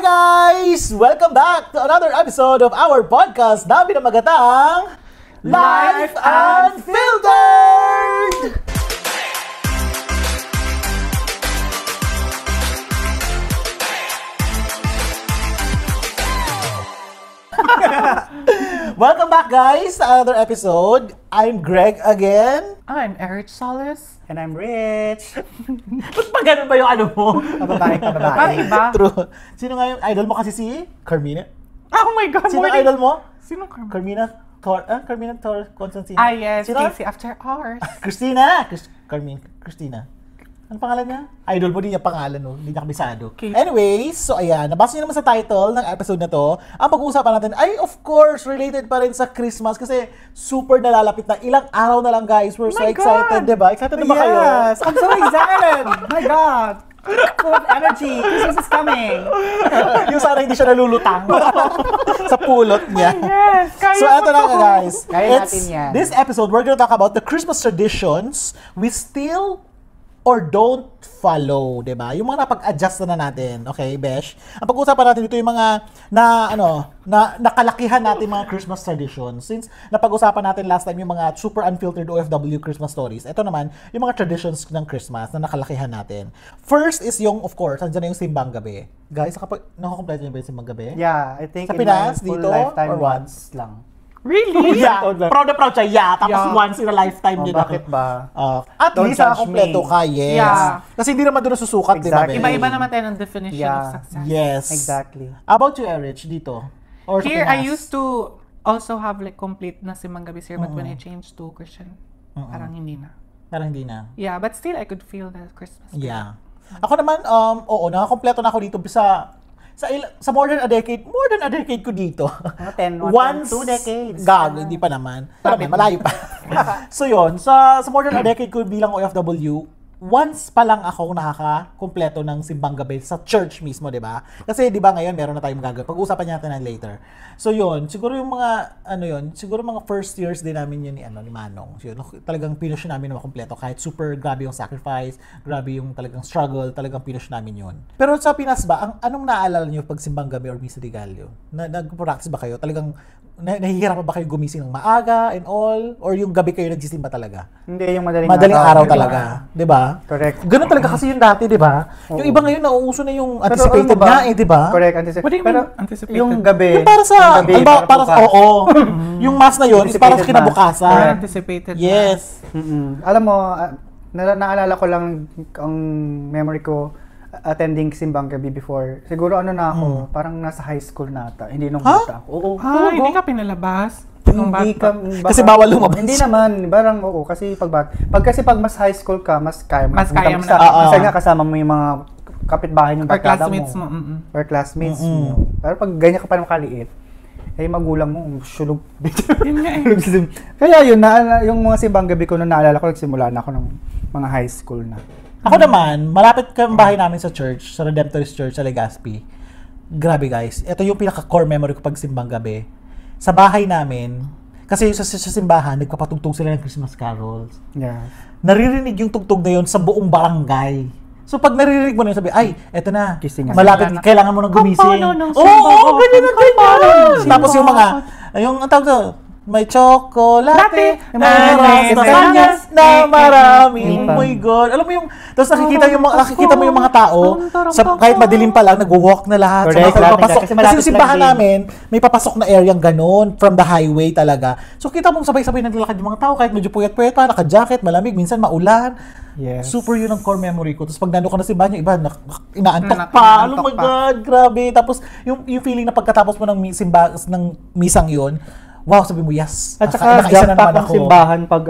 Hi guys! Welcome back to another episode of our podcast na pinamagatang Life Unfiltered! Welcome back guys to another episode. I'm Greg again. I'm Eric Solis. And I'm Rich. Ba't pa ganun ba yung ano mo? Kababae. Parang iba. True. Sino nga yung idol mo kasi si Carmina? Oh my God. Sino idol mo? Sino Carmina? Carmina Constantine. Ah, yes. Sino? Casey After Hours. Christina! Christina. Ano pangalan niya? Idol mo din yung pangalan, no? Hindi niya kabisado. Okay. Anyways, so ayan, nabasa niyo naman sa title ng episode na to. Ang pag-uusapan natin ay, of course, related pa rin sa Christmas kasi super nalalapit na. Ilang araw na lang, guys. We're so excited, diba? Excited na ba kayo? Yes! I'm so excited! My God! Full of energy! Christmas is coming! Yung sana hindi siya nalulutang sa pulot niya. Yes. So, eto na nga, guys. Kaya natin yan. This episode, we're gonna talk about the Christmas traditions we still or don't follow, 'di ba? Yung mga napag-adjust na natin, okay, Besh? Ang pag-uusapan natin dito yung mga nakalakihan natin mga Christmas traditions. Since napag-usapan natin last time yung mga super unfiltered OFW Christmas stories. Ito naman, yung mga traditions ng Christmas na nakalakihan natin. First is yung, of course, nandiyan na yung simbang gabi. Guys, nakakompleto niyo ba yung simbang gabi? Yeah, I think Sa in Pinas, my full dito, lifetime or what? once lang. Really? Yeah, proud na proud siya. Yeah, tapos Yeah. once in a lifetime Oh, din bakit ba? At Don't least judge nakakompleto me. ka, yes. Yeah. Kasi hindi naman doon nasusukat, di ba? Exactly. Be? Iba-iba naman tayo ng definition of Yeah. success. Yes. Exactly. How about you, Erich, dito? Or sa Here, Pinas? I used to also have like complete na simbang gabi here, but when I changed to Christian, parang hindi na. Parang hindi na. Yeah, but still, I could feel the Christmas. Yeah. Ako naman, oo, nakakompleto na ako dito sa more than a decade ko dito. Mga 10, Once, 2 decades. Gago, hindi pa naman. Malayo pa. So yun, sa more than a decade ko bilang OFW, once pa lang ako nakaka-kumpleto ng simbang gabi sa church mismo, di ba? Kasi di ba ngayon meron na tayong magagawa. Pag-uusapan natin na later. So yun, siguro yung mga, siguro mga first years din namin yun ni Manong. So, yun, talagang pinush namin na makumpleto. Kahit super grabe yung sacrifice, grabe yung talagang struggle, talagang pinush namin yun. Pero sa Pinas ba, anong naaalala nyo pag simbang gabi or Misa de Gallo? Nag-practice ba kayo? Talagang nahihirapan ba kayo gumising ng maaga and all? Or yung gabi kayo nagsisimba talaga? Hindi, yung madaling Araw diba? talaga. Di ba? Correct. Ganun talaga kasi yung dati, di ba? Yung iba ngayon, nauuso na yung Pero anticipated ano ba? nga di ba? Correct, What do you mean, Pero anticipated? yung gabi. Yung para sa, yung gabi, para sa, oo. Yung mass na yun is para sa Anticipated kinabukasan. Anticipated. Yes. Alam mo, naalala ko lang ang memory ko attending simbang gabi before. Siguro na ako, parang nasa high school na ata. Hindi nung bata ako. Oo. Ah, hindi ka pinalabas? Nung Hindi bata. Kasi bawal lumabas. Hindi naman, parang oo, kasi pag mas high school ka, mas kaya mo. Mas kaya mo na. na. Kasi nga kasama mo yung mga kapitbahay ng Or barkada classmates mo. Or classmates mo. Pero pag ganyan ka pa ng kaliit, magulang mo, sulog. Yun nga eh. Kaya yun, yung mga simbang gabi ko nung naalala ko, nagsimula na ako ng mga high school na. Ako naman, malapit ka ang bahay namin sa church, sa Redemptorist Church sa Legazpi. Grabe guys, ito yung pinaka-core memory ko pag simbang gabi. Sa bahay namin, kasi sa simbahan, nagpapatugtog sila ng Christmas carols. Yeah. Naririnig yung tugtog na yun sa buong barangay. So pag naririnig mo na yun, sabi, ay, eto na, Gising na. malapit, kailangan mo nang gumising. Kampano ng Oo, simbahan. ganyan na ganyan. Kampano. Tapos yung mga, ang tawag to, may chocolate, Latte, na kanyas na marami. Oh my God. Alam mo yung, tapos nakikita mo yung mga tao, kahit madilim pa lang, nag-walk na lahat. Correct, Papasok. kasi Kasi yung simbahan lang namin, may papasok na area ganun, from the highway talaga. So kita mong sabay-sabay naglalakad yung mga tao, kahit medyo puyat-puyat pa, naka-jacket, malamig, minsan maulan. Yes. Super yun ang core memory ko. Tapos pag nandun ka na simbahan, yung iba, inaantok Inaantok pa. Oh my pa. God, grabe. Tapos yung feeling na pagkatapos mo ng misang yun, wow, sabi mo, yes. At saka jump pack ang simbahan pag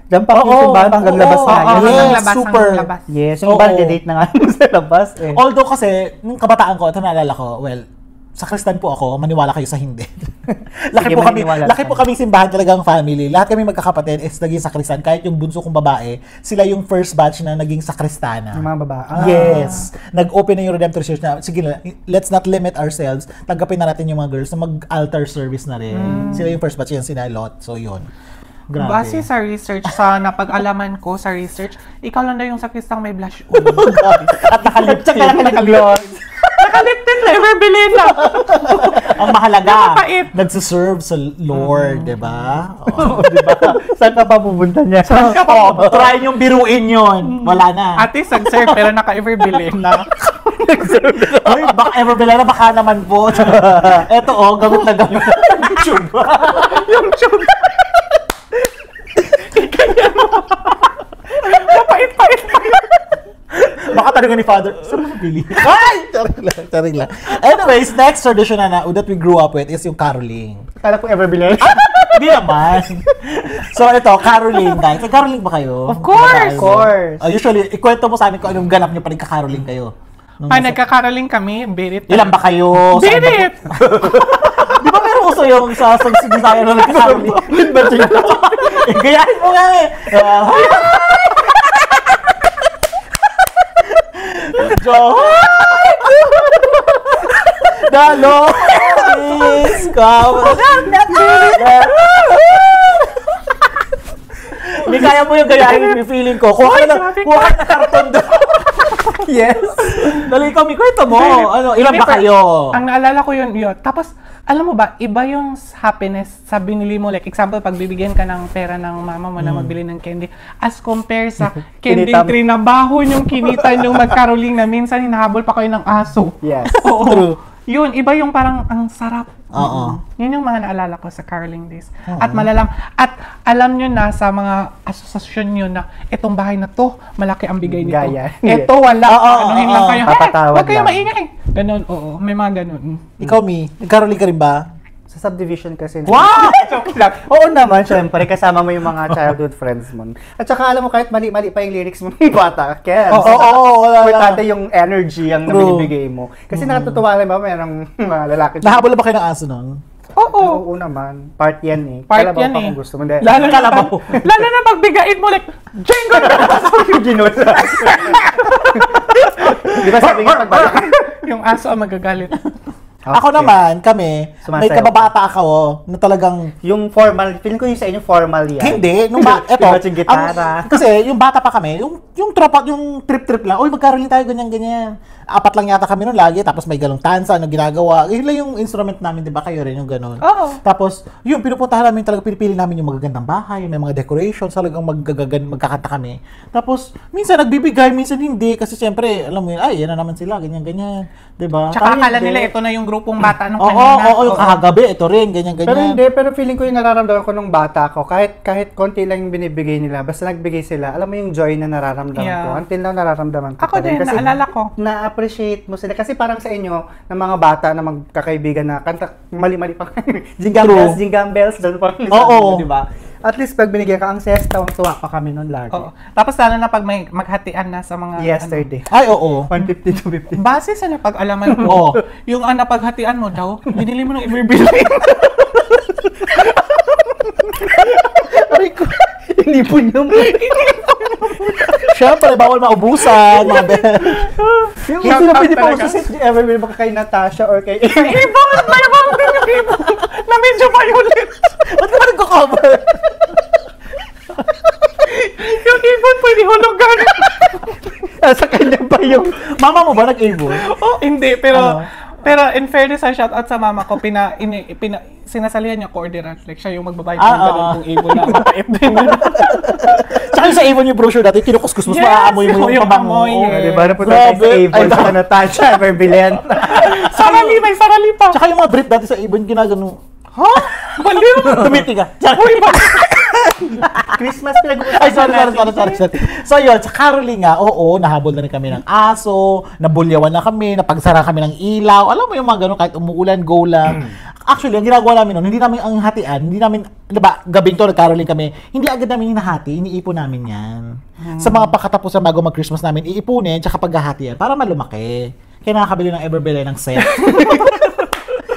jump pack yung simbahan hanggang labas na. Yes, super. Yes, yung validate na nga sa labas eh. Although kasi, nung kabataan ko, ito naalala ko, well, sa Kristan po ako, maniwala kayo sa hindi. Sige, laki po kami simbahan talagang family. Lahat kami magkakapatid is naging sakristan. Kahit yung bunso kong babae, sila yung first batch na naging sakristana. Yung mga babae. Yes. Nag-open na yung Redemptor Church na, sige, let's not limit ourselves. Tanggapin na natin yung mga girls na mag-altar service na rin. Sila yung first batch, yan sila Lot. So, yun. Grabe. Base sa research, sa napag-alaman ko sa research, ikaw lang daw yung sakristang may blush on. At nakalipstick. Naka-gloss. Nakaligtin na, ever bilhin na. Ang mahalaga, Napapait. nagsiserve sa Lord, di ba? Oo, di ba? Saan ka pa pupunta niya? Try niyong biruin yun. Wala na. Ate, sag-serve, pero naka-ever bilhin na. Ay, baka ever bila na, baka naman po. Eto gamit na gamit. YouTube. Yung tube. Mapait-pait. Baka tanongin ni Father, saan mo nabili? Ay! Charing lang. Anyways, next tradition na that we grew up with is yung caroling. Kala ko ever bilhin. Hindi naman. So ito, caroling guys. Caroling ba kayo? Of course! Of course. Usually, ikwento mo sa amin kung anong ganap niyo pa nagka-caroling kayo. Nagkakaraling kami, birit. Ilan ba kayo? Saan ba- Birit! Di ba meron uso yung sa Bisaya na nagka-caroling? Gayahin mo nga eh. Joy! The Lord is coming. Hindi kaya mo yung gayahin, yung feeling ko. Kuha ka na karton doon. Yes. Dali kami, kwento mo. Ilan ba kayo? Ang naalala ko yun. Tapos, alam mo ba, iba yung happiness sa binili mo. Like, example, pag bibigyan ka ng pera ng mama mo na magbili ng candy, as compare sa candy tree na baho yung kinitan yung magkaroling na minsan hinahabol pa kayo ng aso. Yes. Oo. True. Yun, iba yung parang ang sarap. Oo. Yun yung mga naalala ko sa caroling days. At alam nyo na sa mga asosasyon nyo na itong bahay na to, malaki ang bigay nito. Gaya. Ito, wala. Anuhin lang kayo. Papatawad Huwag kayo lang. maingay. Ganon, oo. May mga ganon. Ikaw, Mi, nag-caroling ka rin ba? Sa subdivision kasi. Wow! Joke lang. Oo naman, syempre, kasama mo yung mga childhood friends mo. At saka alam mo, kahit mali-mali pa yung lyrics mo ng bata, kaya wala. importante yung energy ang True. binibigay mo. Kasi nakatutuwa rin ba, mayroong mga lalaki. Nahabol na ba kayo ng aso nun? Oo. Oo naman. Part yan eh. Part Kalabaw yan pa eh. kung gusto mo. Hindi. Lalo na Kalabaw. lalo na pag bigain mo, like, jingle! yung ginula. Di ba sabi nga pagbalik? Yung aso ang magagalit. Ako naman, kami, may Sumasayaw. kababata ako na talagang Yung formal, feeling ko yung sa inyo formal yan. hindi, eto, Iba't yung gitara. kasi yung bata pa kami, yung tropa, yung trip-trip lang, uy, magkaroling tayo, ganyan-ganyan. 4 lang yata kami nun lagi, tapos may galong tansa, ano ginagawa. Yun lang yung instrument namin, di ba, kayo rin yung gano'n. Oo. Tapos, yung pinupuntahan namin talaga, pinipili namin yung magagandang bahay, may mga decorations, talagang magkakanta kami. Tapos, minsan nagbibigay, minsan hindi, kasi siyempre, alam mo yun, ay, yan na naman sila, ganyan-ganyan. Di ba? Tsaka akala nila ito na yung grupong bata nung Oo, kanina. yung kahagabi, ito rin, ganyan-ganyan. Pero hindi, pero feeling ko yung nararamdaman ko nung bata ko, kahit konti lang yung binibigay nila, basta nagbigay sila, alam mo yung joy na nararamdaman Yeah. ko. Until now, nararamdaman ko. Ako pa din, naalala ko. Na-appreciate mo sila. Kasi parang sa inyo, ng mga bata na magkakaibigan na kanta, mali-mali pa. Jingle bells, doon pa. Oo. Di ba? At least pag binigyan ka, ang sesta, tuwa pa kami nun lagi. Oo. Tapos lalo na pag may maghatian na sa mga... Yesterday. Ay, oo. 150 to 50. Base sa napag-alaman ko, Oo. yung napaghatian mo daw, binili mo ng i-bili. Aray ko, inipon niyo mo. Siyempre, bawal maubusan, mga Yung Shout sino out pwede pa talaga. usasit, di ever will baka kay Natasha or kay... Ibon! May ibang din yung ibon na medyo violet. Ba't ka ba nagko-cover? Yung ibon pwede hulugan. Sa kanya pa yung... Mama mo ba nag-able? Oh, hindi, pero... Ano? Pero in fairness, shoutout sa mama ko, sinasalihan niya coordinate. Like, siya yung magbabayad ng oo. ganun kung ibon na mapait din. Tsaka yung sa Avon yung brochure dati, kinukuskus mo, Yes, maamoy mo yung yung pabango. amoy, Oo. yes. Di ba? Napunta tayo sa Grabe. Avon, sa Natasha, Verbillion. Sarali, may sarali pa. Tsaka yung mga brief dati sa Avon, ginagano. Ha? Baliw! Tumiti ka. Uy, ba? Christmas pinag-uusapan Ay, sorry. natin. So yun, sa caroling nga, oo, nahabol na rin kami ng aso, nabulyawan na kami, napagsara kami ng ilaw. Alam mo yung mga ganun, kahit umuulan, go lang. Actually, ang ginagawa namin nun, hindi namin ang hatian, hindi namin, diba, gabing to, nag-caroling kami, hindi agad namin hinahati, iniipon namin yan. Sa mga pakatapusan bago mag-Christmas namin, iipunin, tsaka paghahatian, para malumaki. Kaya nakakabili ng Everbelay ng set.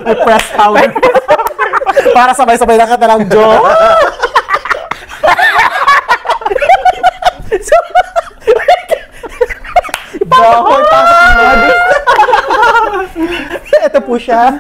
May press powder. Para sabay-sabay na kata ng Joe. Dahol, pasok mo. Ito po siya.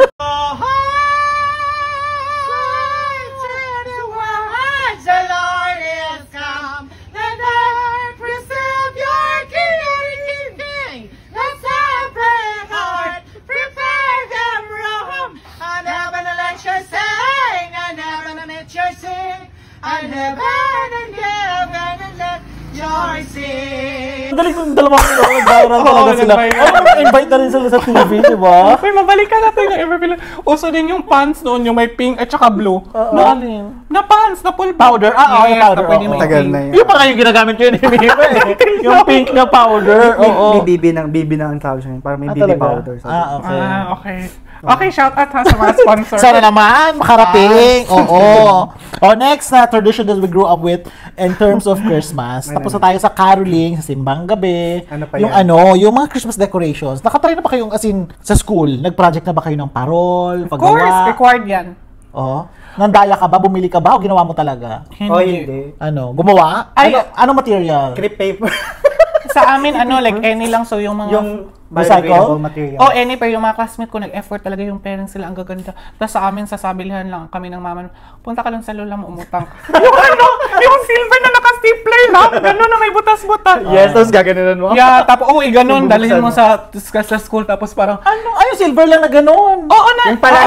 Ang galing yung dalawang nag-viral talaga sila. Invite na rin sila sa TV, di ba? Uy, mabalikan natin yung Everfeel. Uso din yung pants noon, yung may pink at saka blue. Na pants, na full Powder? Yes, powder. na pwede Oo. may Tagal pink. na yun. Yung pa kayong ginagamit ko yun. Yung pink na powder. Oo. May BB na ang tawag siya. Parang may BB Talaga? powder. Okay. Okay. Okay, shout out ha sa mga sponsor. Sana naman, makarating. Oo. Next na tradition that we grew up with in terms of Christmas. Tapos na tayo sa caroling, sa simbang gabi. Ano pa yung yan? yung mga Christmas decorations. Nakatry na ba kayong, as in, sa school, nag-project na ba kayo ng parol, Of course, paggawa? required yan. Oo. Nandaya ka ba? Bumili ka ba? O ginawa mo talaga? Hindi. Gumawa? Ay, ano material? Crepe paper. Sa amin, like any lang. So, yung mga... Yung Recycle? biodegradable material. any pa yung mga classmate ko, nag-effort talaga yung parents sila, ang gaganda. Tapos sa amin, sasabilhan lang kami ng mama, punta ka lang sa lola mo, umutang ka. yung silver na naka-stapler lang, gano'n na may butas-butas. Yes, tapos gaganunan mo. Yeah, tapos, ganun, Bubuksan dalhin mo. mo sa school, tapos parang, Yung silver lang na ganun. oo na. Yung pala,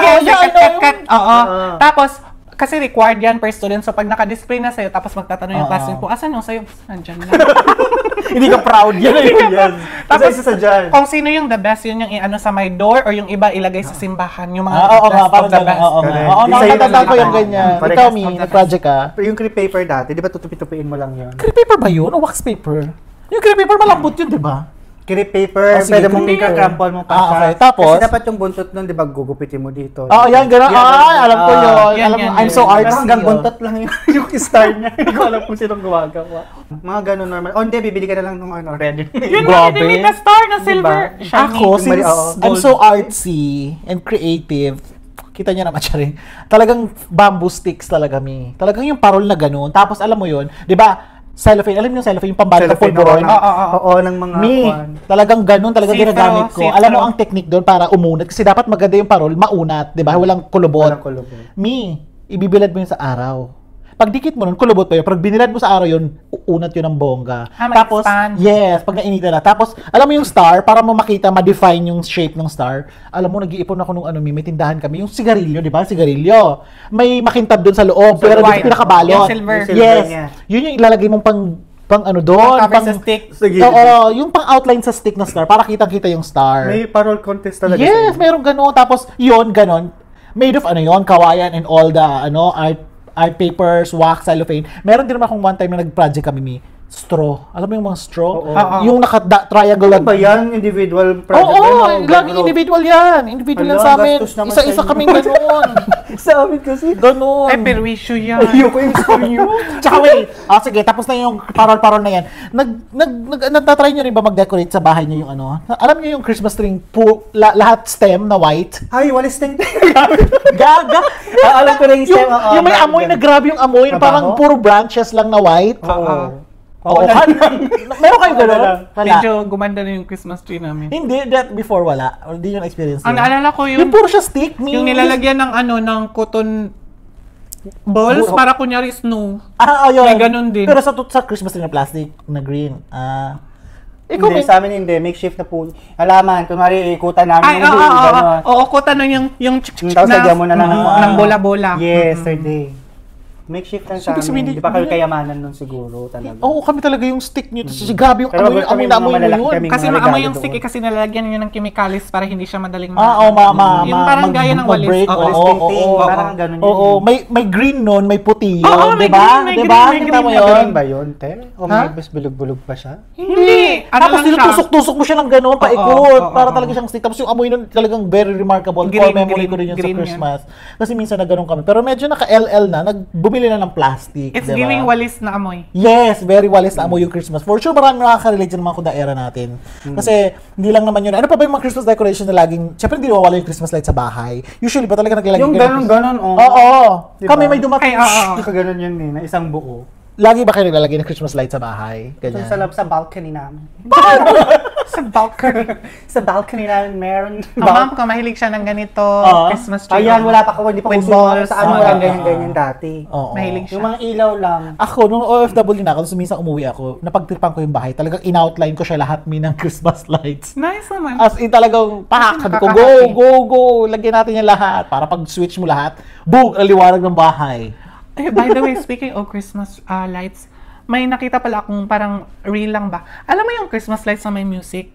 Yes, yeah, kat. Oo. Tapos, kasi required yan per student. So, pag naka-display na sa'yo, tapos magtatanong yung classmate ko, asan yung sa'yo? Nandyan lang. Hindi ka proud yan. Yes. Tapos, Tapos isa sa dyan. kung sino yung the best, yun yung sa my door or yung iba ilagay sa simbahan. Yung mga Oo nga, best parang of the gano'n. best. Oo nga. Correct. Oo, Isa yun nakatanda ang ko yung nakita. ganyan. Correct. Ikaw, Mi, nag-project ka. Yung crepe paper dati, di ba tutupi-tupiin mo lang yun? Crepe paper ba yun? O wax paper? Yung crepe paper malambot yun, di ba? Crepe paper, sige, pwede mong crepe paper. ika-crumple mo pa siya. Okay, tapos? Kasi dapat yung buntot nun, di ba, gugupitin mo dito. Yan, gano'n. Alam ko yun. Yan, Alam mo, yan, I'm yan. so Pero artsy. hanggang buntot lang yung star niya. Hindi ko alam kung sinong gumagawa. Mga ganun normal. Hindi, bibili ka na lang nung ready. Yun Grabe. yung na star na silver. Diba? Shiny. Ako, since I'm so artsy and creative, kita niya naman siya rin. Talagang bamboo sticks talaga, Mi. Talagang yung parol na gano'n. Tapos, alam mo yun, di ba, cellophane, alam niyo yung cellophane, yung pambalot na pulburon? Oo, ng mga Mi, kwan. talagang ganun, talagang See-through, ginagamit ko. see-through. Alam mo ang technique doon para umunat. Kasi dapat maganda yung parol, maunat, di ba? Walang kulubot. Walang kulubot. Mi, ibibilad mo yun sa araw. Pag dikit mo nun, kulubot pa yun. Pag binilad mo sa araw yun, uunat yun ng bongga. Tapos, mag-expand. yes, pag nainita na. Tapos, alam mo yung star, para mo makita, ma-define yung shape ng star. Alam mo, nag-iipon ako nung may tindahan kami. Yung sigarilyo, di ba? Sigarilyo. May makintab doon sa loob, pero white. dito pinakabalot. Yung silver. Yung silver Yes. niya. Yun yung ilalagay mong pang ano doon. Cover sa stick. Sige. Oo, yung pang outline sa stick na star, para kitang-kita yung star. May parol contest talaga. Yes, mayroong gano'n. Tapos, yun, gano'n. Made of kawayan and all the, art papers, wax, cellophane. Meron din naman akong one time na nag-project kami, straw. Alam mo yung mga straw? Oo. Yung naka-triangle. Ano ba yan? Individual project? Oo, laging individual yan. Individual yan Hala, sa amin. gastos naman Isa-isa sa inyo. kaming gano'n. Sa amin kasi. Gano'n. Ay, perwisyo yan. Ayoko yung story nyo. Tsaka wait, sige, tapos na yung parol-parol na yan. Nagtatry nyo rin ba mag-decorate sa bahay nyo yung alam nyo yung Christmas tree, lahat stem na white? Ay, walis ting Gaga! alam ko na yung stem. oo, yung may na- amoy na grabe yung amoy, Trabaho? parang puro branches lang na white. Oo. Oo, meron kayo gano'n? Wala. Medyo gumanda na yung Christmas tree namin. Hindi, that before wala. Hindi yung experience Ang yun. naalala ko Yung yun, puro siya stick. yung nilalagyan ng ng cotton balls para kunyari snow. Yun. May ganun din. Pero sa Christmas tree na plastic, na green. Ikaw Hindi, may... sa amin hindi. Makeshift na po. Halaman, kunwari ikutan namin Ay, yung gano'n. oo, kutan na yung Tapos lagyan mo na ng bola-bola. Yesterday. Makeshift lang sa Ibig sabihin, amin. Di pa kami kayamanan nun siguro talaga. Oo, kami talaga yung stick nyo. Tapos grabe yung Pero amoy, kami amoy na amoy mo malalaki yun. kami. Kasi mga maamoy regalo yung doon. stick kasi nalagyan nyo ng chemicals para hindi siya madaling Yung Yung parang gaya ng walis. mag-break. Oo, walis Oo, painting, oo, parang ganun yun. Oo, may green nun, may puti yun. Oo, may diba? green, may Diba? green, may Kita mo green. yun? Ganun ba yun, te? O may Ha? mas bulog-bulog pa siya? Hindi! Tapos lang siya? tinutusok-tusok mo siya ng gano'n, paikot. oo, Para oo. talaga siyang stick. Tapos yung amoy nun talagang very remarkable. Green, Core memory green, ko rin yun sa green yan. Christmas. Kasi minsan na gano'n kami. Pero medyo naka-LL na, bumili na ng plastic. It's diba? giving walis na amoy. Yes, very walis na amoy yung Christmas. For sure, marami nakaka-relate sa mga kudaera natin. Kasi, hindi lang naman yun. Ano pa ba yung mga Christmas decoration na laging, syempre hindi nawawala yung Christmas light sa bahay. Usually ba talaga naglalagay Yung kayo ng ganun-ganun, Oo. Diba? Kami may dumating. Ay, oo. Hindi ka ganun yun eh, na isang buo. Lagi ba kayo naglalagay ng Christmas light sa bahay? Ito Ganyan. sa balcony namin. Sa balcony. Sa balcony namin meron. Ang mom ko, mahilig siya ng ganito, Christmas tree. Ayan, wala pa ko, hindi pa With uso. balls. Sa ano, Oo, walang oo, ganyan-ganyan dati. Oo. Mahilig siya. Yung mga ilaw lang. Ako, nung OFW na ako, minsan umuwi ako, napagtripan ko yung bahay, talagang in-outline ko siya lahat ng Christmas lights. Nice naman. As in talagang, sabi ko, nakaka-happy. go, lagyan natin yung lahat. Para pag switch mo lahat, boom, ang liwanag ng bahay. Eh, by the way, speaking of Christmas lights, may nakita pala akong parang reel lang ba? Alam mo yung Christmas lights na may music?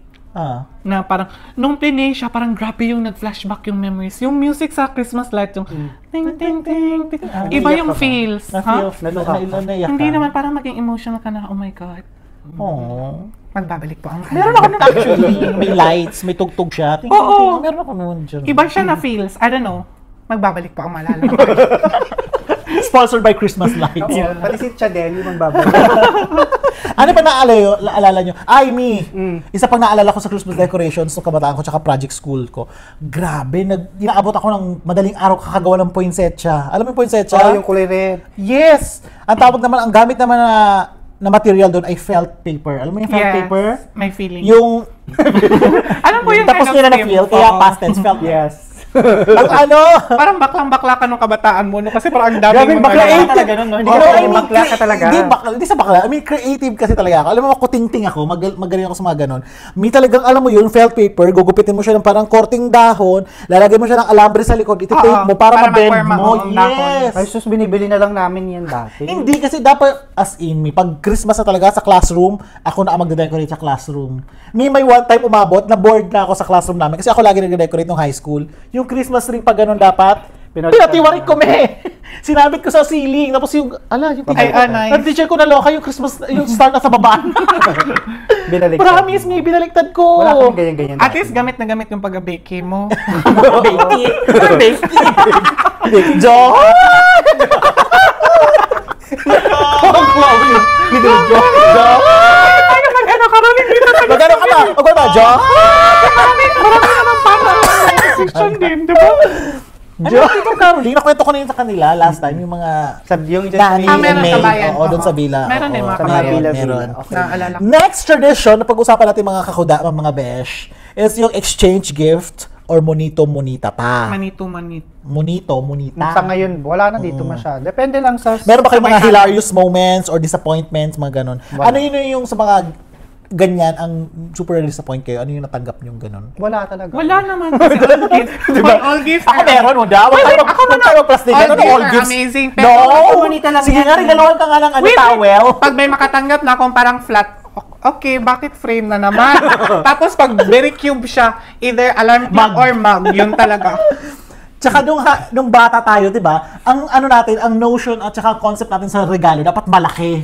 Na parang, nung pinay siya, parang grabe yung nag-flashback yung memories. Yung music sa Christmas light, yung ting, ting, ting, ting. Iba yung feels. Hindi naman, parang maging emotional ka na, oh my God. Magbabalik po ang Meron ako nun actually, may lights, may tugtog siya. Oo. Meron ako nun dyan. Iba siya na feels. I don't know. Magbabalik po ang malala. Sponsored by Christmas lights. Oo, pati si Chadel, yung magbabalik. Ano pa naalala nyo? Ay, isa pang naalala ko sa Christmas decorations ng kabataan ko tsaka project school ko. Grabe, inaabot ako ng madaling araw kakagawa ng poinsettia. Alam mo yung poinsettia? Yung kulay red. Yes! Ang gamit naman na material doon ay felt paper. Alam mo yung felt paper? May feeling. Yung... Alam ko yung tapos nila na-feel, kaya past tense felt. Yes. Parang baklang-bakla ka nung kabataan mo, no? Kasi parang ang dami mong bakla talaga nun, no? Hindi ka bakla ka talaga. Hindi sa bakla. I mean, creative kasi talaga ako. Alam mo, kuting-ting ako. Magaling ako sa mga ganon. May talagang, alam mo yun, felt paper, gugupitin mo siya ng parang korting dahon, lalagay mo siya ng alambre sa likod, iti-tape mo para ma-bend mo. Yes! Ay, sus, binibili na lang namin yan dati. Hindi, kasi dapat, as in, pag Christmas na talaga sa classroom, ako na ang magde-decorate sa classroom. May one time umabot, na bored na ako sa classroom namin, kasi ako lagi nag-decorate nung high school. Yung Christmas ring pag ganun dapat, pinatiwarik ko sinabit ko sa ceiling, tapos yung teacher ko naloka yung Christmas, yung star na sa baba. Binaliktad. Promise me, binaliktad ko. Wala kang ganyan-ganyan. At least gamit na gamit yung pag-bake mo. Bake. John! Mag-ano ka rin dito sa Magano ka ba? Okay ba, John? Marami naman para section din, di ba? John, ito Caroline, nakwento ko na yun sa kanila last time, yung mga Yung Nani and meron May. sa bayan. Oo, doon sa Villa. Meron din mga sa kabayan. Villa. Okay. Naalala ko. Next tradition na pag-usapan natin mga kakuda, mga besh, is yung exchange gift or monito-monita pa. Monita. Sa ngayon, wala na dito masyado. Depende lang sa... Meron ba kayong mga hilarious moments or disappointments, mga ganon? Ano yun yung sa mga ganyan, ang super disappoint kayo? Ano yung natanggap niyong ganon? Wala talaga. Wala naman. Kasi all gifts. Diba? All gifts. Ako meron mo daw. Ako na plastic. All Ano gifts all are gifts? amazing. No! monita lang Sige yan. nga, regaluhan ka nga ng towel. Pag may makatanggap na akong parang flat, okay, bakit frame na naman? Tapos pag very cube siya, either alarm clock or mug, yun talaga. Tsaka nung bata tayo, 'di ba? Ang natin, ang notion at tsaka concept natin sa regalo dapat malaki.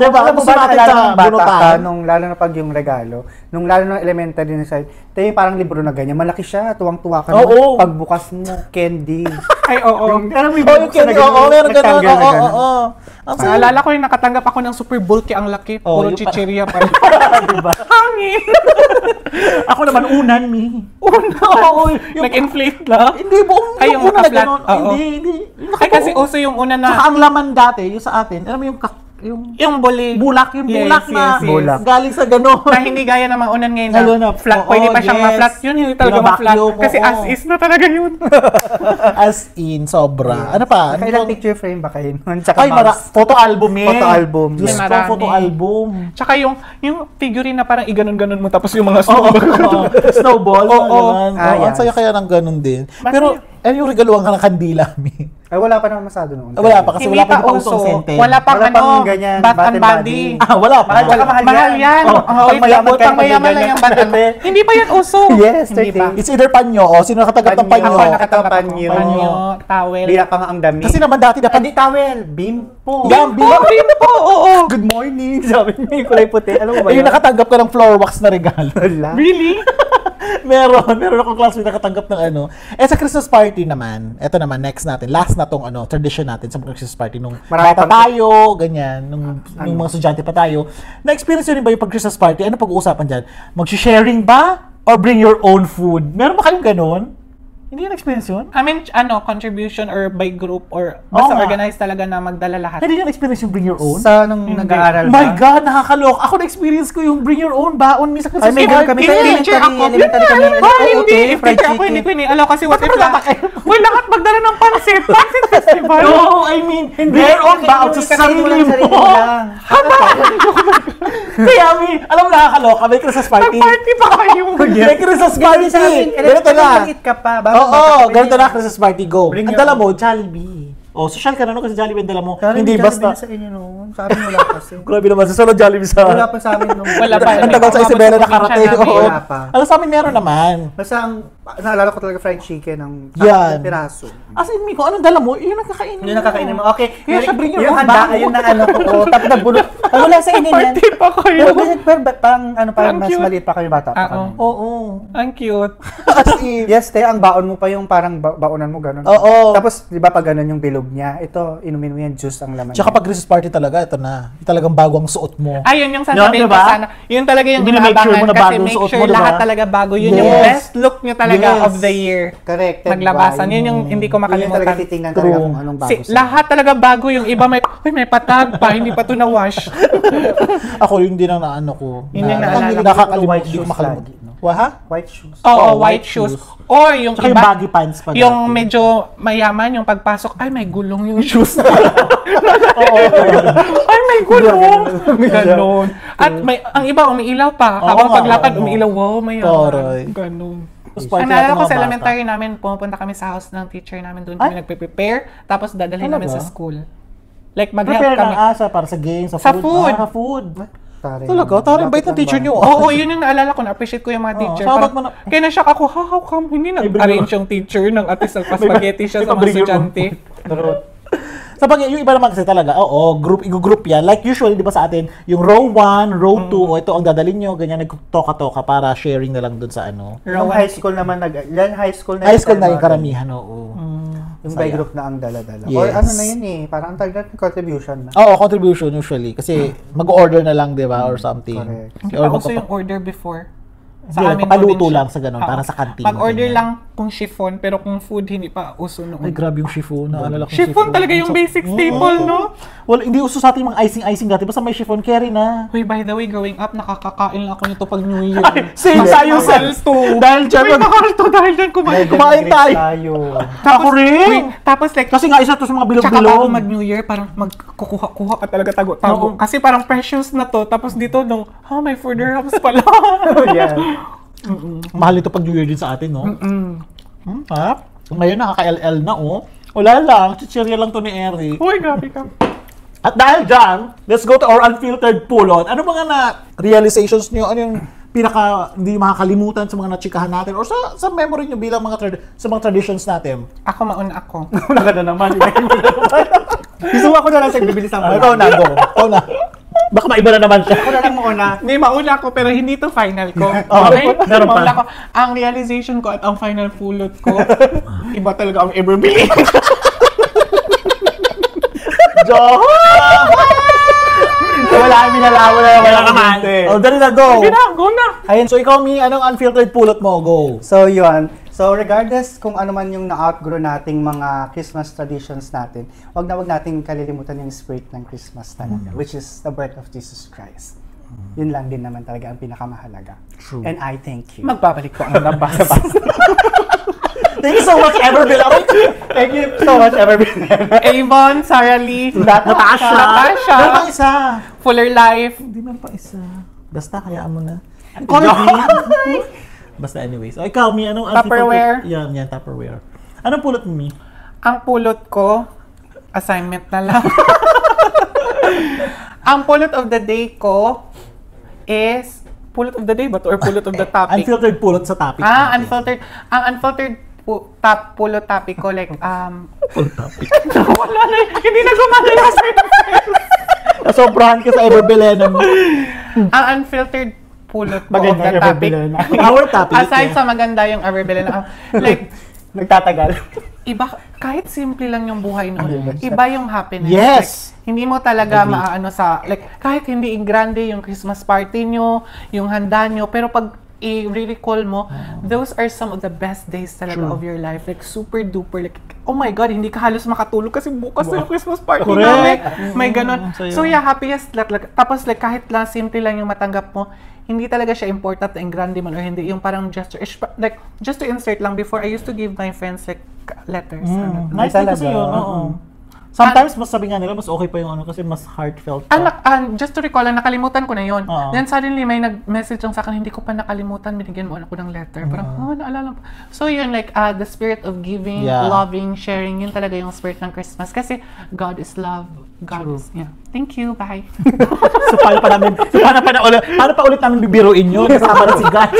Di ba? Gusto natin sa bunutan. Lalo na pag yung regalo, lalo na elementary na side, tayo yung parang libro na ganyan, malaki siya, tuwang-tuwa ka Oo. pagbukas mo, candy. Ay, oo. Alam mo yung Yung candy, meron ganun. Oo. Naalala ko yung nakatanggap ako ng super bulky, ang laki, puro yung chichirya pa. Diba? Hangin! Ako naman, unan, Oo, nag-inflate lang. Hindi, buong Ay, yung una na naka-flat, gano'n. oo. Hindi. Ay, kasi uso yung una na, Saka ang laman dati, yung sa atin, alam mo yung buli. bulak, yung Yes, bulak na yes. Bulak. galing sa gano'n. Na hindi gaya ng mga unan ngayon Ngayon na na, flat. oo, Pwede pa siyang yes. ma-flat. Yun yung talaga ma-flat. Pina-vacuum, Kasi oo. as is na talaga yun. As in, sobra. Ano pa? Kailang picture frame ba kayo? Tsaka Ay, photo album Photo album. Diyos May ko, marami. photo album. Tsaka yung figurine na parang iganon-ganon mo tapos yung mga Oo, snow. snowball. Oo. Ang saya kaya ng ganun din. Pero, yung regaluhan ka ng kandila, mi. Ay, wala pa naman masyado noon. Wala pa, kasi Hindi wala pa pa yung uso. pausong sentence. Wala pang Wala pang ano, ganyan, Bath Bath and and Body. Wala pa. Mahal yan. Oh, Wait, pag mayaman labot ka, pang mayaman lang pag yung Bath and Body. Hindi pa yan uso. Yes, Hindi 30. pa. It's either panyo o sino nakatanggap ng panyo. Ako nakatanggap ako. Panyo. Panyo, towel. Bira pa nga ang dami. Kasi naman dati dapat Hindi towel, bimpo. Yan, Bimpo, oo. Good morning. Sabi niya yung kulay puti. Alam mo ba yung nakatanggap ka ng floor wax na regalo. Wala. Really? meron akong classmate nakatanggap ng ano. Sa Christmas party naman, eto naman, next natin, last na tong tradition natin sa Christmas party nung Marami bata pang- tayo, ganyan, nung mga estudyante pa tayo. Na-experience yun ba yung pag Christmas party? Ano pag-uusapan dyan? Mag-sharing ba? Or bring your own food? Meron ba kayong ganon? Hindi yung experience yun? I mean, contribution or by group or Oo basta nga. organized talaga na magdala lahat. Hindi yung experience yung bring your own? Sa nung nag-aaral My ba? God, nakakalok. Ako na-experience ko yung bring your own baon sa Christmas Ay, may ganun kami sa Teacher ako. elementary kami. Hindi. Okay, If fried teacher ako, chicken. hindi ko inialaw kasi what if wala lahat? kayo? Well, lahat magdala ng pansit. Pansit festival. No, I mean, their own baon sa sarili mo. Kaya, alam mo nakakaloka, may Christmas party. Nag-party pa kayo. May Christmas party. Ganito na. Eat ka pa. Oo, ganito na Christmas party, go. Bring Ang your dala own. mo, Jollibee. O, social ka na no kasi Jollibee ang dala mo. Kaya Hindi Jollibee basta. na sa inyo noon. Sabi mo lang kasi. Grabe naman, sa Solo Jollibee sa... Wala pa sa amin nung... Wala pa. Ang tagal sa Isabela nakarating. Oo. Wala pa. Alam sa amin meron naman. Basta naalala ko talaga fried chicken ng Yan. piraso. As in, Miko, anong dala mo? Yun ang kakainin mo. Yun ang kakainin mo. Okay. Kaya siya bring your yung own handa, bag. ayun na ano ko. Tapos nagbulot. Wala sa inyo yan. Party pa kayo. Pero parang Ang mas cute. maliit pa kayo bata pa kami. Oo. Ang cute. As in. Yes, te, ang baon mo pa yung parang baonan mo gano'n. Oo. Tapos, di ba pag gano'n yung bilog niya, ito, inumin mo yan, juice ang laman. Tsaka pag Christmas party talaga, ito na. Yung talagang bago ang suot mo. Ayun yung sasabihin Yun, ko diba? sana. Yun talaga yung Hindi na make sure mo inaabangan na kasi bagong make suot sure mo, diba? lahat talaga bago. Yun yung Yes. best look nyo talaga Yes. of the year. Correct. Maglabasan. Yun yung hindi ko Yun talaga makalimutan. titingnan talaga True. kung anong bago sa'yo. Lahat talaga bago. Yung iba may patag pa. Hindi pa to na-wash. Ako yung din ang naano ko. Yun yung naalala ko. Nakakalimutan. White Hindi ko shoes makalimutan. lagi, no? What, ha? White shoes. Oo, Oh, white white shoes. shoes. Or yung Tsaka iba, yung baggy pants pa. yung dati. medyo mayaman, yung pagpasok, ay may gulong yung shoes. Oo. Ay may gulong. Ganon. At may, ang iba umiilaw pa. Oo Habang nga, paglakad, oo. umiilaw. Wow, mayaman. Toray. Ganon. Tapos party Ang naalala natin ko mga sa bata. elementary namin, pumupunta kami sa house ng teacher namin, doon kami nagpe-prepare, tapos dadalhin namin Talaga? sa school. Like, mag-help Prepare kami. ng asa para sa games, sa Sa food. food. Ah, food. Tari. Talaga? Taring bait ng teacher nyo. Oo, yun yung naalala ko, na-appreciate ko yung mga Oo, teacher. shoutout Parang- mo na- Kaya na-shock ako, how come hindi nag-arrange yung teacher ng atis ng spaghetti siya sa mga estudyante? Sa bagay, yung iba naman kasi talaga, oo, i-group yan. Like usually, di ba sa atin, yung row 1, row 2, o ito ang dadalhin nyo, ganyan, nagtoka-toka para sharing na lang dun sa ano. Yung high school naman, high school na High school na tayo yung mga karamihan, oo. Yung by group na ang dala-dala. Yes. Or ano na yun eh, parang ang tagdat ng contribution na. Oo, contribution usually. Kasi mag-order na lang, di ba, or something. Correct. Hindi Or pa uso magpapa- yung order before. Hindi, papaluto lang sa ganun, para sa canteen. Pag-order Ganyan. lang kung chiffon, pero kung food, hindi pa uso Ay, noon. grabe yung chiffon. Naalala ko Chiffon talaga yung basic staple, no? Well, hindi uso sa ating mga icing dati. Basta may chiffon, carry na. Uy, by the way, growing up, nakakakain lang ako nito pag New Year. Same tayo, Makalto. Dahil dyan, Uy, nakalto dahil dyan kumain. Kumain tayo. tayo. Ako rin. Uy, tapos like, Kasi nga, isa to sa mga tsaka bago bilog-bilog. mag-New Year, parang magkukuha ka talaga tago-tago. Oo. Kasi parang precious na to. Tapos dito, nung, may further house pala. Yeah. Mahal ito pag New Year din sa atin, no? Ha? Ngayon, nakaka-LL na, oh. Wala lang, chichirya lang to ni Eri. Uy, grabe ka. At dahil dyan, let's go to our unfiltered pulot. Ano mga na-realizations nyo? Ano yung pinaka hindi makakalimutan sa mga nachikahan natin or sa memory nyo bilang mga sa mga traditions natin? Ako mauna ako. Wala ka na naman. Isuwa ko na lang sa bibilisan ko. Ikaw na, go. Ikaw na. Baka maiba na naman siya. Ako na lang muna. Hindi, mauna ako, pero hindi to final ko. Okay, meron pa. Mauna ko. Ang realization ko at ang final pulot ko, iba talaga ang ever believe. Joke! Wala kami nalawa na Wala naman. Oh, dali na, go. Sige na, go na. Ayun, so ikaw, Mi, anong unfiltered pulot mo? Go. So, yun. So, regardless kung ano man yung na-outgrow nating mga Christmas traditions natin, wag nating kalilimutan yung spirit ng Christmas talaga, which is the birth of Jesus Christ. Yun lang din naman talaga ang pinakamahalaga. True. And I thank you. Magbabalik ko ang nabasa. Thank you so much, Everbill. Thank you so much, everyone. Avon, Sarah Lee, Natasha. Natasha. Meron pa isa. Fuller Life. Hindi meron pa isa. Basta, hayaan mo na. Colby. Basta anyways. O ikaw, Mi, anong Tupperware. Yan, Tupperware. Anong pulot mo, Mi? Ang pulot ko, assignment na lang. Ang pulot of the day ko is, pulot of the day ba to? Or pulot of the topic? Unfiltered pulot sa topic. Unfiltered. Ang unfiltered pulot topic ko, like, Pulot topic. wala na, hindi na gumana yung Nasobrahan ka sa Everbill, mo. Ang unfiltered pulot ko of Maganda the yung topic. Everbilena. Our topic. Aside sa maganda yung Everbilena, like, Nagtatagal. iba, kahit simple lang yung buhay noon, iba yung happiness. Yes! Like, hindi mo talaga maaano sa, like, kahit hindi grande yung Christmas party nyo, yung handa nyo, pero pag i-recall mo, those are some of the best days talaga of your life. Like, super duper, like, oh my God, hindi ka halos makatulog kasi bukas na yung Christmas party Correct. namin. May ganon. Sayo. So yeah, happiest, tapos like, kahit lang simple lang yung matanggap mo, hindi talaga siya important and grande man or hindi. Yung parang gesture. Like, just to insert lang, before I used to give my friends like letters. Nice din kasi talaga. yun, oo. Sometimes, mas sabi nga nila, mas okay pa yung ano kasi mas heartfelt pa. Just to recall, nakalimutan ko na yun. Oo. Then suddenly may nag-message lang sa akin, hindi ko pa nakalimutan, binigyan mo ako ng letter. Parang, naalala pa. So yun, like, the spirit of giving, loving, sharing, yun talaga yung spirit ng Christmas. Kasi God is love. God is, Thank you, bye. So, paano pa ulit namin bibiruin yun? Kasama na si God.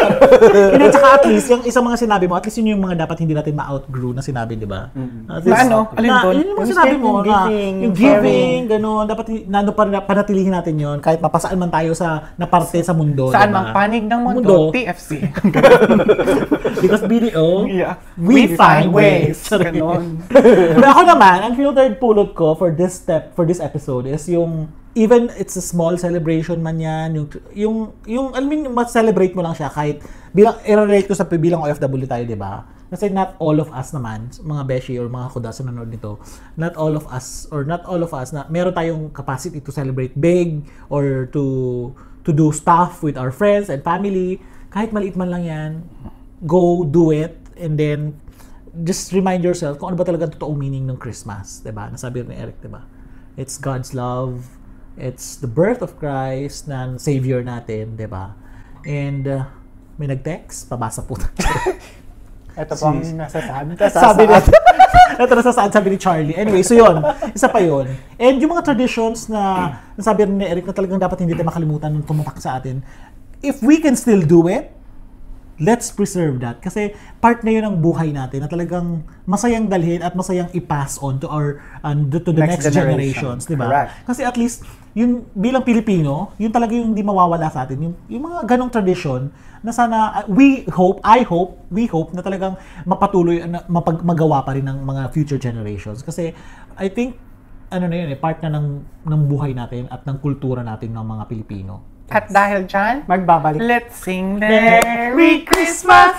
Hindi, tsaka at least, yung isang mga sinabi mo, at least yun yung mga dapat hindi natin ma-outgrow na sinabi, di ba? At least, Alin doon? Yun yung mga sinabi mo, yung giving, gano'n, dapat panatilihin natin yun, kahit mapasaan man tayo na parte sa mundo. Saan diba? mang panig ng mundo, TFC. Because BDO, we find ways. Ganon. Pero ako naman, ang filtered pulot ko for this episode is yung even it's a small celebration man yan, yung I mean, mas-celebrate mo lang siya kahit bilang i-relate ko sa bilang OFW tayo, di ba? Kasi not all of us naman, mga beshi or mga kuda sa nanonood nito, not all of us na meron tayong capacity to celebrate big or to do stuff with our friends and family. Kahit maliit man lang yan, go do it and then just remind yourself kung ano ba talaga totoong meaning ng Christmas, 'di ba? Nasabi ni Eric, 'di ba? It's God's love. It's the birth of Christ na Savior natin, 'di ba? And may nag-text, pabasa po. Ito po ang nasasabi. Sabi ni Charlie. Anyway, so yun. Isa pa yun. And yung mga traditions na nasabi rin ni Eric na talagang dapat hindi tayo makalimutan nung tumatak sa atin. If we can still do it, let's preserve that. Kasi part na yun ng buhay natin na talagang masayang dalhin at masayang i-pass on to the next generations, di ba? Kasi at least, yun bilang Pilipino, yun talaga yung hindi mawawala sa atin. Yung mga ganong tradition na sana, we hope na talagang mapatuloy, magawa pa rin ng mga future generations. Kasi I think, part na ng buhay natin at ng kultura natin ng mga Pilipino. At dahil dyan, magbabalik. Let's sing Merry Christmas,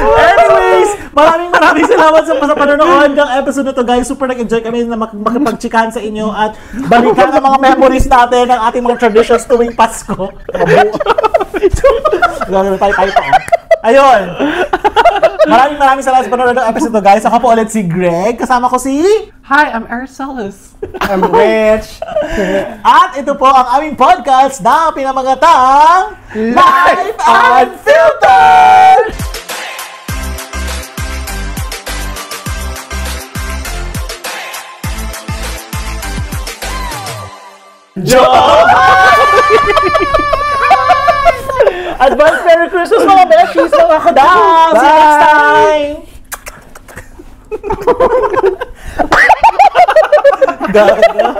Anyways, maraming salamat sa panonood ng episode na to, guys. Super nag-enjoy kami na makipagchikahan sa inyo at balikan ang mga memories natin ng ating mga traditions tuwing Pasko. Gagawin tayo pa. Ayun. Maraming salamat sa panonood ng episode to, guys. Ako po ulit si Greg. Kasama ko si... Hi, I'm Aracelius. I'm Rich. At ito po ang aming podcast na pinamagatang Life Unfiltered! Advance Merry Christmas mga beshies, mga kadam! See you next time! Gaga.